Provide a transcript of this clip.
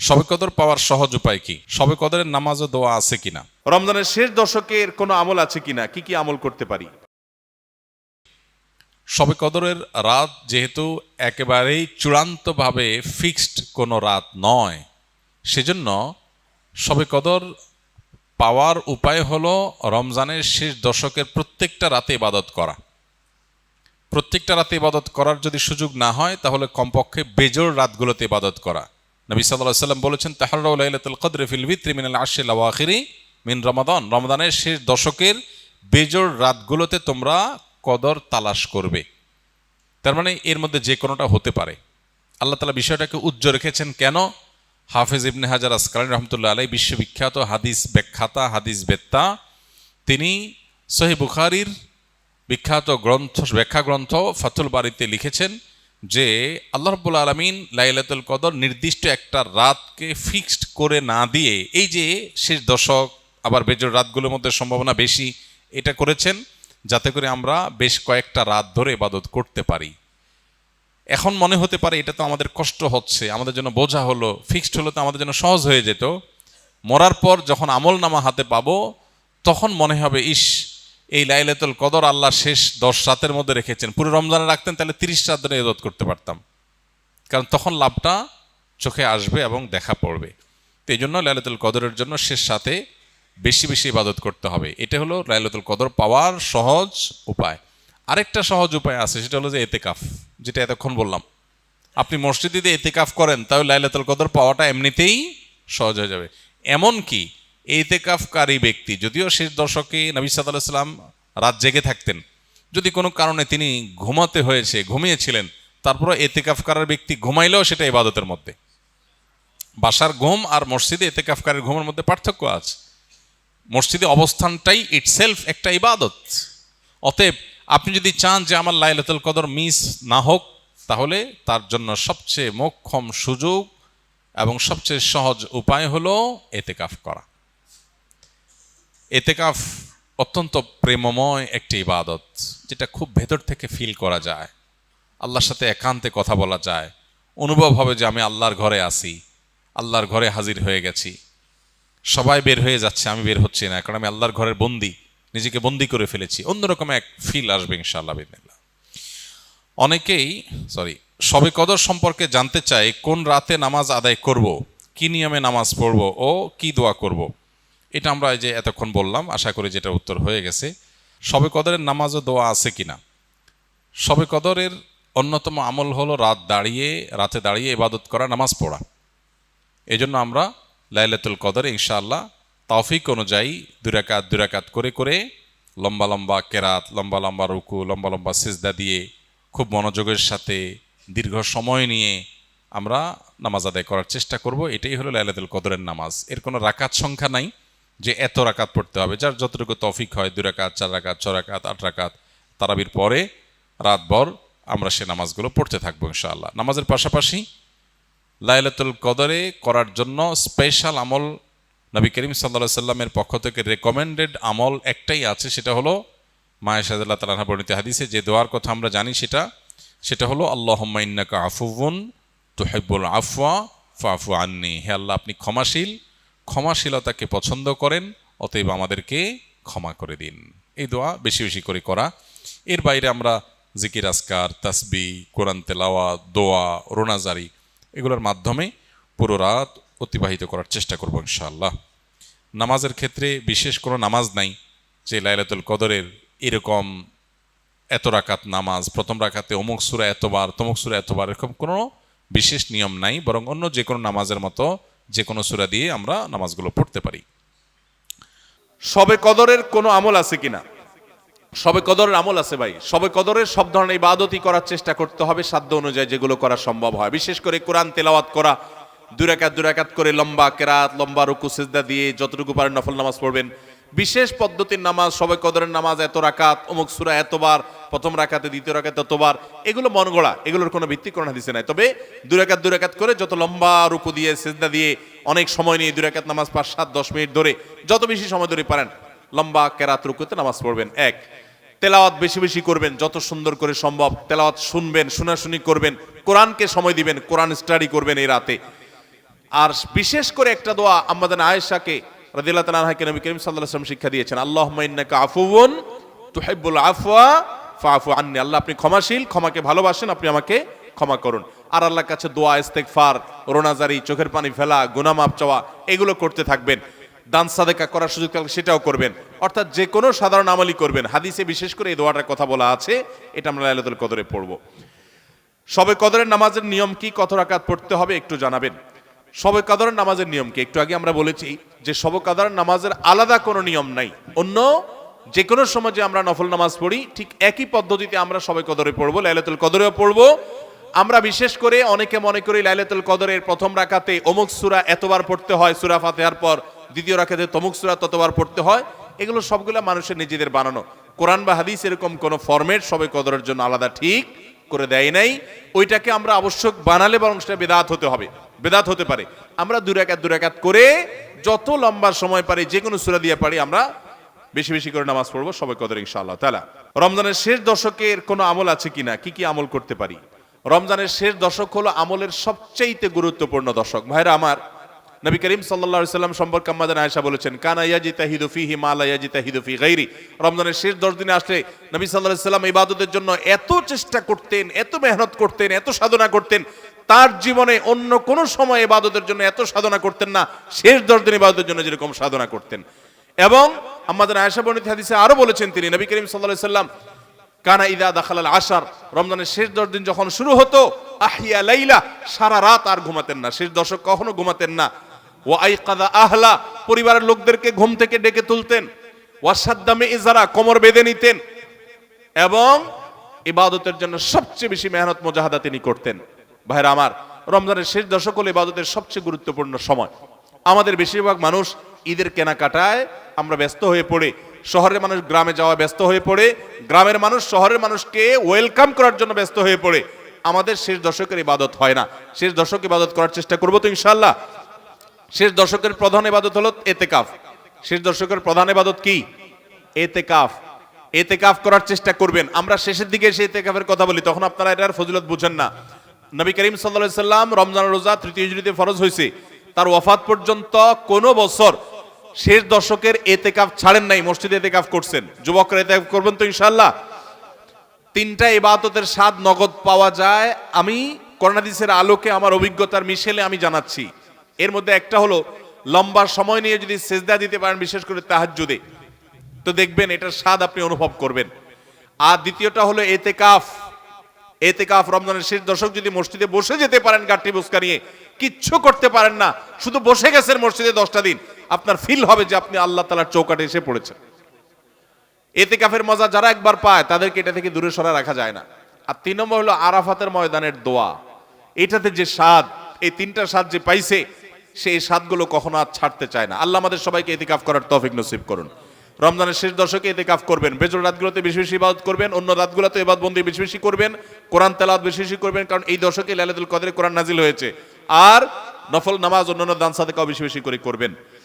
শবে কদর পাওয়ার সহজ উপায় কি? শবে কদরের নামাজ ও দোয়া আছে কিনা? রমজানের শেষ দশকের কোনো আমল আছে কিনা, কি কি আমল করতে পারি? শবে কদরের রাত যেহেতু একেবারেই চূড়ান্তভাবে ফিক্সড কোনো রাত নয়, সেজন্য শবে কদর পাওয়ার উপায় হলো রমজানের শেষ দশকের প্রত্যেকটা রাতে ইবাদত করা। প্রত্যেকটা রাতে ইবাদত করার যদি সুযোগ না হয়, তাহলে কমপক্ষে বেজোড় রাতগুলোতে ইবাদত করা। নবী সাল্লাল্লাহু আলাইহি ওয়াসাল্লাম বলেছেন, তাহাররাউ লাইলাতুল কদরি ফিল বিত্রি মিনাল আশরিল আওয়াখিরি মিন রমাদান। রমাদানের শেষ দশকের বেজোড় রাতগুলোতে তোমরা কদর তালাশ করবে। তার মানে এর মধ্যে যে কোনোটা হতে পারে। আল্লাহ তাআলা বিষয়টাকে উজ্জ্বল রেখেছেন কেন? হাফেজ ইবনে হাজার আসকালানী রহমতুল্লাহ আলাইহি, বিশ্ববিখ্যাত হাদিস ব্যাখ্যাতা, হাদিস বেত্তা, তিনি সহিহ বুখারীর বিখ্যাত ব্যাখ্যা গ্রন্থ ফাতুল বারীতে লিখেছেন যে আল্লাহ রাব্বুল আলামিন লাইলাতুল কদর নির্দিষ্ট একটা রাতকে ফিক্সড করে না দিয়ে, এই যে শেষ দশক আবার বেজোড় রাতগুলোর মধ্যে সম্ভাবনা বেশি, এটা করেছেন যাতে করে আমরা বেশ কয়েকটা রাত ধরে ইবাদত করতে পারি। এখন মনে হতে পারে এটা তো আমাদের কষ্ট হচ্ছে, আমাদের জন্য বোঝা হলো, ফিক্সড হলো তো আমাদের জন্য সহজ হয়ে যেত। মরার পর যখন আমল নামা হাতে পাবো, তখন মনে হবে ইস, এই লাইলাতুল কদর আল্লাহ শেষ 10 রাতের মধ্যে রেখেছেন, পুরো রমজানে রাখতেন তাহলে 30 রাত ধরে ইবাদত করতে পারতাম। কারণ তখন লাভটা চোখে আসবে এবং দেখা পড়বে। তো এই জন্য লাইলাতুল কদরের জন্য শেষ রাতে বেশি বেশি ইবাদত করতে হবে। এটা হলো লাইলাতুল কদর পাওয়ার সহজ উপায়। আরেকটা সহজ উপায় আছে, সেটা হলো যে এতেকাফ, যেটা এতক্ষণ বললাম। আপনি মসজিদে যদি এতেকাফ করেন, তাহলে লাইলাতুল কদর পাওয়াটা এমনিতেই সহজ হয়ে যাবে। এমনকি এতেকাফকারী ব্যক্তি, যদিও শেষ দশকে নবী সাল্লাল্লাহু আলাইহি ওয়াসাল্লাম রাত জেগে থাকতেন, যদি কোনো কারণে তিনি ঘুমাতে হয়েছে, ঘুমিয়েছিলেন, তারপরে এতেকাফ করার ব্যক্তি ঘুমাইলেও সেটা ইবাদতের মধ্যে। বাসার ঘুম আর মসজিদে এতেকাফকারীর ঘুমের মধ্যে পার্থক্য আছে। মসজিদে অবস্থানটাই ইটসেলফ একটা ইবাদত। অতএব আপনি যদি চান যে আমার লাইলাতুল কদর মিস না হোক, তাহলে তার জন্য সবচেয়ে মোক্ষম সুযোগ এবং সবচেয়ে সহজ উপায় হলো এতেকাফ করা। এতেকাফ অত্যন্ত প্রেমময় একটি ইবাদত, যেটা খুব ভেতর থেকে ফিল করা যায়। আল্লাহর সাথে একান্তে কথা বলা যায়, অনুভব হবে যে আমি আল্লাহর ঘরে আছি, আল্লাহর ঘরে হাজির হয়ে গেছি। সবাই বের হয়ে যাচ্ছে, আমি বের হচ্ছি না, কারণ আমি আল্লাহর ঘরের বন্দী, নিজেকে বন্দী করে ফেলেছি। অন্যরকম এক ফিল আসবে ইনশাআল্লাহ বিসমিল্লাহ। অনেকেই শবে কদর সম্পর্কে জানতে চাই, কোন রাতে নামাজ আদায় করব, কি নিয়মে নামাজ পড়ব ও কি দোয়া করব। এটা আমরা এই যে এতক্ষণ বললাম, আশা করি যেটা উত্তর হয়ে গেছে। শবে কদরের নামাজ ও দোয়া আছে কিনা? শবে কদরের অন্যতম আমল হলো রাতে দাঁড়িয়ে ইবাদত করা, নামাজ পড়া। এই জন্য আমরা লাইলাতুল কদরে ইনশাআল্লাহ তৌফিক অনুযায়ী 2 রাকাত করে করে লম্বা লম্বা কেরাত, লম্বা লম্বা রুকু, লম্বা লম্বা সিজদা দিয়ে খুব মনোযোগের সাথে দীর্ঘ সময় নিয়ে আমরা নামাজ আদায় করার চেষ্টা করব। এটাই হলো লাইলাতুল কদরের নামাজ। এর কোনো রাকাত সংখ্যা নাই যে এত রাকাত পড়তে হবে, যার যতটুকু তৌফিক হয়, 2 রাকাত, 4 রাকাত, 6 রাকাত, 8 রাকাত, তারাবির পরে রাতভর আমরা সে নামাজগুলো পড়তে থাকবো ইনশাআল্লাহ। নামাজের পাশাপাশি লাইলাতুল কদরে করার জন্য স্পেশাল আমল নবী করিম সাল্লাল্লাহু আলাইহি সাল্লামের পক্ষ থেকে রেকমেন্ডেড আমল একটাই আছে, সেটা হলো মা আয়েশা রাদিয়াল্লাহু তাআলা আনহা বর্ণিত হাদিসে যে দোয়ার কথা আমরা জানি, সেটা হলো আল্লাহুম্মা ইন্নাকা আফুউন তুহিব্বুল আফওয়া ফাফু আন্নি। হে আল্লাহ, আপনি ক্ষমাশীল, ক্ষমাশীলতাকে পছন্দ করেন, অতএব আমাদেরকে ক্ষমা করে দিন। এই দোয়া বেশি বেশি করে করা। এর বাইরে আমরা জিকির, আজকার, তাসবিহ, কোরআন তেলাওয়াত, দোয়া, রোনাজারি, এগুলোর মাধ্যমে পুরো রাত অতিবাহিত করার চেষ্টা করব ইনশাআল্লাহ। নামাজের ক্ষেত্রে বিশেষ কোনো নামাজ নাই যে লাইলাতুল কদরের এরকম এত রাকাত নামাজ, প্রথম রাকাতে অমুক সূরা এতবার, তমুক সূরা এতবার, এরকম কোনো বিশেষ নিয়ম নাই। বরং অন্য যে কোনো নামাজের মতো যে কোনো সূরা দিয়ে আমরা নামাজগুলো পড়তে পারি। শবে কদরের কোনো আমল আছে কিনা? শবে কদরের আমল আছে ভাই। শবে কদরের সব ধরনের ইবাদতই করার চেষ্টা করতে হবে সাধ্য অনুযায়ী, যেগুলো করা সম্ভব হয়। বিশেষ করে কোরআন তেলাওয়াত করা, 2 রাকাত করে লম্বা কেরাত, লম্বা রুকু সিজদা দিয়ে যতটুকু পারেন নফল নামাজ পড়বেন। বিশেষ পদ্ধতির নামাজ, শবে কদরের নামাজ এত রাকাত, অমুক সূরা এতবার, প্রথম রাকাতে, দ্বিতীয় রাকাতে এতবার, এগুলো মন গড়া, এগুলোর কোনো ভিত্তি কোরআন হাদিসে নাই। তবে 2 রাকাত করে যত লম্বা রুকু দিয়ে সিজদা দিয়ে অনেক সময় নিয়ে 2 রাকাত নামাজ 5, 7, 10 মিনিট ধরে যত বেশি সময় ধরে পারেন লম্বা কেরাত রুকুতে নামাজ পড়বেন। এক, তেলাওয়াত বেশি বেশি করবেন, যত সুন্দর করে সম্ভব তেলাওয়াত শুনবেন, শোনাশুনি করবেন, কোরআনকে সময় দিবেন, কোরআন স্টাডি করবেন এই রাতে। আর বিশেষ করে একটা দোয়া আমাদের আয়েশাকে রাদিয়াল্লাহু তাআলা আনহাকে নবী করিম সাল্লাল্লাহু আলাইহি ওয়াসাল্লাম শিক্ষা দিয়েছেন, আল্লাহুম্মা ইন্নাকা আফুউন তুহিব্বুল আফওয়া ফাআফু আন্নি। আল্লাহ আপনি ক্ষমাশীল, ক্ষমাকে ভালোবাসেন, আপনি আমাকে ক্ষমা করুন। আর আল্লাহর কাছে দোয়া, ইস্তেগফার, রোনাজারি, চোখের পানি ফেলা, গুনাহ মাফ চাওয়া, এগুলো করতে থাকবেন। দান সাদেকা করার সুযোগ থাকলে সেটাও করবেন, অর্থাৎ যে কোনো সাধারণ আমলই করবেন। হাদিসে বিশেষ করে এই দোয়াটার কথা বলা আছে, এটা আমরা লাইলাতুল কদরে পড়ব। শবে কদরের নামাজের নিয়ম কি, কত রাকাত পড়তে হবে একটু জানাবেন। শবে কদরের নামাজের নিয়ম কি, একটু আগে আমরা বলেছি যে শবে কদরের নামাজের আলাদা কোনো নিয়ম নাই। অন্য যে কোনো সময় যে আমরা নফল নামাজ পড়ি, ঠিক একই পদ্ধতিতে আমরা শবে কদরে পড়বো, লাইলাতুল কদরেও পড়বো। আমরা বিশেষ করে অনেকে মনে করি লাইলাতুল কদরের প্রথম রাকাতে অমুক সূরা এতবার পড়তে হয়, সূরা ফাতিহার পর দ্বিতীয় রাকাতে তমুক সূরা ততবার পড়তে হয়। এগুলো সবগুলো মানুষের নিজেদের বানানো। কোরআন বা হাদিস এরকম কোনো ফরম্যাট শবে কদরের জন্য আলাদা ঠিক করে দেয় নাই। ওইটাকে আমরা আবশ্যক বানালে বরং সেটা বেদাত হতে হবে, বেদাত হতে পারে। আমরা দুই রাকাত করে যত লম্বা সময় পারি, যে কোনো সূরা দিয়ে পারি, আমরা বেশি বেশি করে নামাজ পড়বো শবে কদর ইনশাআল্লাহ তাআলা। রমজানের শেষ দশকের কোনো আমল আছে কিনা, কি কি আমল করতে পারি? রমজানের শেষ দশক হলো আমলের সবচেয়ে গুরুত্বপূর্ণ দশক। ভাইরা আমার, নবী করিম সাল্লাল্লাহু আলাইহি সাল্লাম সম্পর্কে আমাদের আয়েশা বলেছেন, কানা ইয়াজিতাহিদু ফীহি মা লা ইয়াজিতাহিদু ফী গায়রি। রমজানের শেষ 10 দিনে আসলে নবী সাল্লাল্লাহু আলাইহি সাল্লাম ইবাদতের জন্য এত চেষ্টা করতেন, এত মেহনত করতেন, এত সাধনা করতেন, তার জীবনে অন্য কোন সময় ইবাদতের জন্য এত সাধনা করতেন না, শেষ 10 দিন ইবাদতের জন্য যেরকম সাধনা করতেন। এবং আমাদের আয়েশা বর্ণিত হাদিসে আরো বলেছেন তিনি, নবী করিম সাল্লাল্লাহু আলাইহি সাল্লাম কানা ইদা দাখালাল আশার, রমজানের শেষ 10 দিন যখন শুরু হতো, আহিয়া লাইলা, সারা রাত আর ঘুমাতেন না, শেষ দশক কখনো ঘুমাতেন না। ওয়া আইকাযা আহলা, পরিবারের লোকদেরকে ঘুম থেকে ডেকে তুলতেন। ওয়া সাদ্দামে ইজারা, কোমর বেঁধে নিতেন। এবং ইবাদতের জন্য সবচেয়ে বেশি মেহনত মুজাহাদা তিনি করতেন। ভাইরা আমার, রমজানের শেষ দশক হলো ইবাদতের সবচেয়ে গুরুত্বপূর্ণ সময়। আমাদের বেশিরভাগ মানুষ ঈদের কেনাকাটায় আমরা ব্যস্ত হয়ে পড়ে, শহরের মানুষ গ্রামে যাওয়া ব্যস্ত হয়ে পড়ে, গ্রামের মানুষ শহরের মানুষকে ওয়েলকাম করার জন্য ব্যস্ত হয়ে পড়ে। আমাদের শেষ দশকের ইবাদত হয় না। শেষ দশক ইবাদত করার চেষ্টা করবো তো ইনশাআল্লাহ। শেষ দশকের প্রধান ইবাদত হলো এতেকাফ। শেষ দশকের প্রধান ইবাদত কি? এতেকাফ। এতেকাফ করার চেষ্টা করবেন। আমরা শেষের দিকে এসে এতেকাফের কথা বলি, তখন আপনারা এটার ফজিলত বুঝেন না। নবী করিম সাল্লাল্লাহু আলাইহি সাল্লাম রমজানের রোজা 3য় হিজরিতে ফরজ হয়েছে, তার ওয়াফাত পর্যন্ত কোনো বছর শেষ দশকের এতেকাফ ছাড়েন নাই, মসজিদে এতেকাফ করছেন। যুবকরা এতেকাফ করবেন তো ইনশাআল্লাহ। 3টা ইবাদতের স্বাদ নগদ পাওয়া যায়, আমি কোরআন হাদিসের আলোকে আমার অভিজ্ঞতার মিশেলে আমি জানাচ্ছি। এর মধ্যে একটা হলো, লম্বা সময় নিয়ে যদি সেজদা দিতে পারেন, বিশেষ করে তাহাজ্জুদে, তো দেখবেন এটার স্বাদ আপনি অনুভব করবেন। আর দ্বিতীয়টা হলো এতেকাফ। এতেকাফ রমজানের শেষ দশক যদি মসজিদে বসে যেতে পারেন, গাঠি বুসকা নিয়ে, কিচ্ছু করতে পারেন না, শুধু বসে গেছেন মসজিদে 10টা দিন, আপনার ফিল হবে যে আপনি আল্লাহ তাআলার চৌকাঠে এসে পড়েছেন। এতেকাফের মজা যারা একবার পায়, তাদেরকে এটা থেকে দূরে সরা রাখা যায় না। আর 3 নম্বর হলো আরাফাতের ময়দানের দোয়া। এটাতে যে স্বাদ, এই 3টা স্বাদ যে পাইছে, সেই স্বাদগুলো কখনো আর ছাড়তে চায় না। আল্লাহ আমাদের সবাইকে ইতিকাফ করার তৌফিক নসিব করুন। রমজানের শেষ দশকে ইতিকাফ করবেন, বেজর রাতগুলোতে বেশি বেশি ইবাদত করবেন, অন্য রাতগুলোতে ইবাদত বন্দি বেশি বেশি করবেন, কোরআন তেলাওয়াত বেশি বেশি করবেন, কারণ এই দশকে লাইলাতুল কদরে কোরআন নাজিল হয়েছে। আর নফল নামাজ, অন্যান্য দান সাদেকাও বেশি বেশি করে করবেন।